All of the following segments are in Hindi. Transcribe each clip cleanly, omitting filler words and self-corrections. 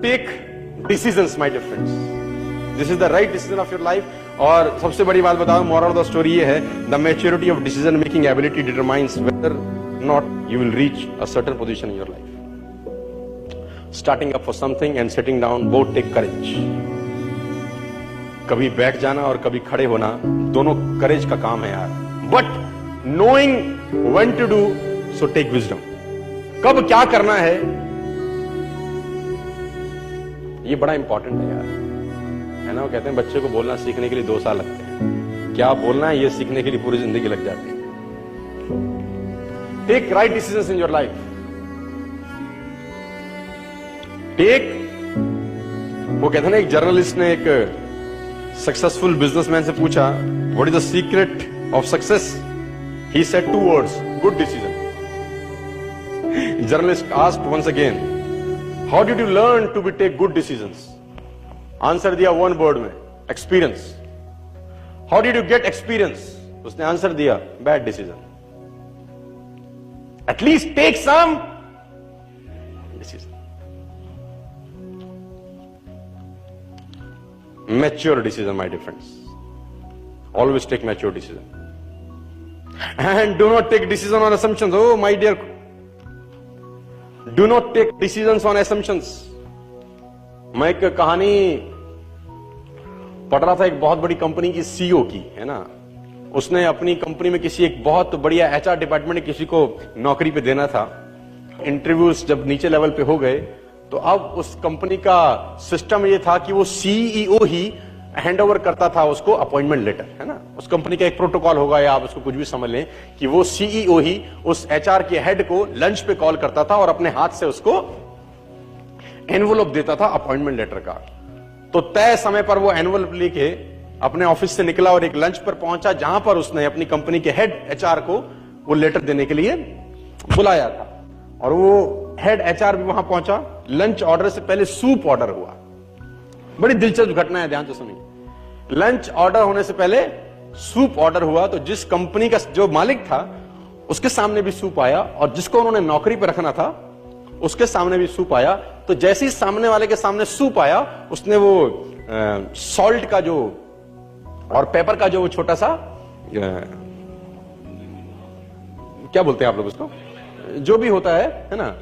Take decisions my dear friends, this is the right decision of your life. और सबसे बड़ी बात बताओ, मोरल ऑफ द स्टोरी ये है, the maturity of decision making ability determines whether not you will reach a certain position in your life. Starting up for something and setting down, both take courage. कभी बैठ जाना और कभी खड़े होना, दोनों करेज का काम है यार। But knowing when to do, so take wisdom. कब क्या करना है, ये बड़ा इंपॉर्टेंट है यार, है ना। वो कहते हैं बच्चे को बोलना सीखने के लिए 2 साल लगते हैं, क्या बोलना है ये सीखने के लिए पूरी जिंदगी लग जाती है। Take right decisions in your life. Take, वो कहते हैं ना, एक जर्नलिस्ट ने एक सक्सेसफुल बिजनेसमैन से पूछा, what is the secret of success? He said 2 words, good decision. Journalist asked once again, how did you learn to be take good decisions? Answer दिया 1 word में, experience. How did you get experience? उसने आंसर दिया, bad decision. At least take some decision. Mature decision, my dear friends. Always take mature decision. And do not take decision on assumptions. Oh, my dear. Do not take decisions on assumptions. मैं एक कहानी पढ़ रहा था, एक बहुत बड़ी कंपनी की सीईओ की, है ना। उसने अपनी कंपनी में किसी एक बहुत बढ़िया एचआर डिपार्टमेंट में किसी को नौकरी पे देना था। इंटरव्यूज जब नीचे लेवल पे हो गए, तो अब उस कंपनी का सिस्टम ये था कि वो सीईओ ही हैंड ओवर करता था उसको अपॉइंटमेंट लेटर, है ना। उस कंपनी का एक प्रोटोकॉल होगा, या आप उसको कुछ भी समझ लें, कि वो सीईओ ही उस एचआर के हेड को लंच पे कॉल करता था और अपने हाथ से उसको एनवलप देता था अपॉइंटमेंट लेटर का। तो तय समय पर वो एनवलप लेके अपने ऑफिस से निकला और एक लंच पर पहुंचा, जहां पर उसने अपनी कंपनी के हेड एचआर को वो लेटर देने के लिए बुलाया था। और वो हेड एचआर भी वहां पहुंचा। लंच ऑर्डर से पहले सूप ऑर्डर हुआ। बड़ी दिलचस्प घटना है, ध्यान से सुनिए। लंच ऑर्डर होने से पहले सूप ऑर्डर हुआ, तो जिस कंपनी का जो मालिक था उसके सामने भी सूप आया, और जिसको उन्होंने नौकरी पर रखना था उसके सामने भी सूप आया। तो जैसे ही सामने वाले के सामने सूप आया, उसने वो सॉल्ट का जो और पेपर का जो छोटा सा क्या बोलते हैं आप लोग उसको, जो भी होता है ना,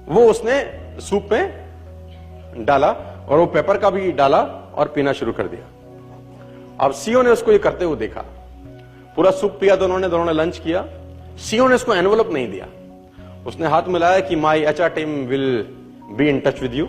वो उसने सूप में डाला और वो पेपर का भी डाला और पीना शुरू कर दिया। अब सीईओ ने उसको ये करते हुए देखा, पूरा सूप पिया दोनों ने लंच किया। सीईओ ने उसको एनवलप नहीं दिया। उसने हाथ मिलाया कि my HR team will be in touch with you.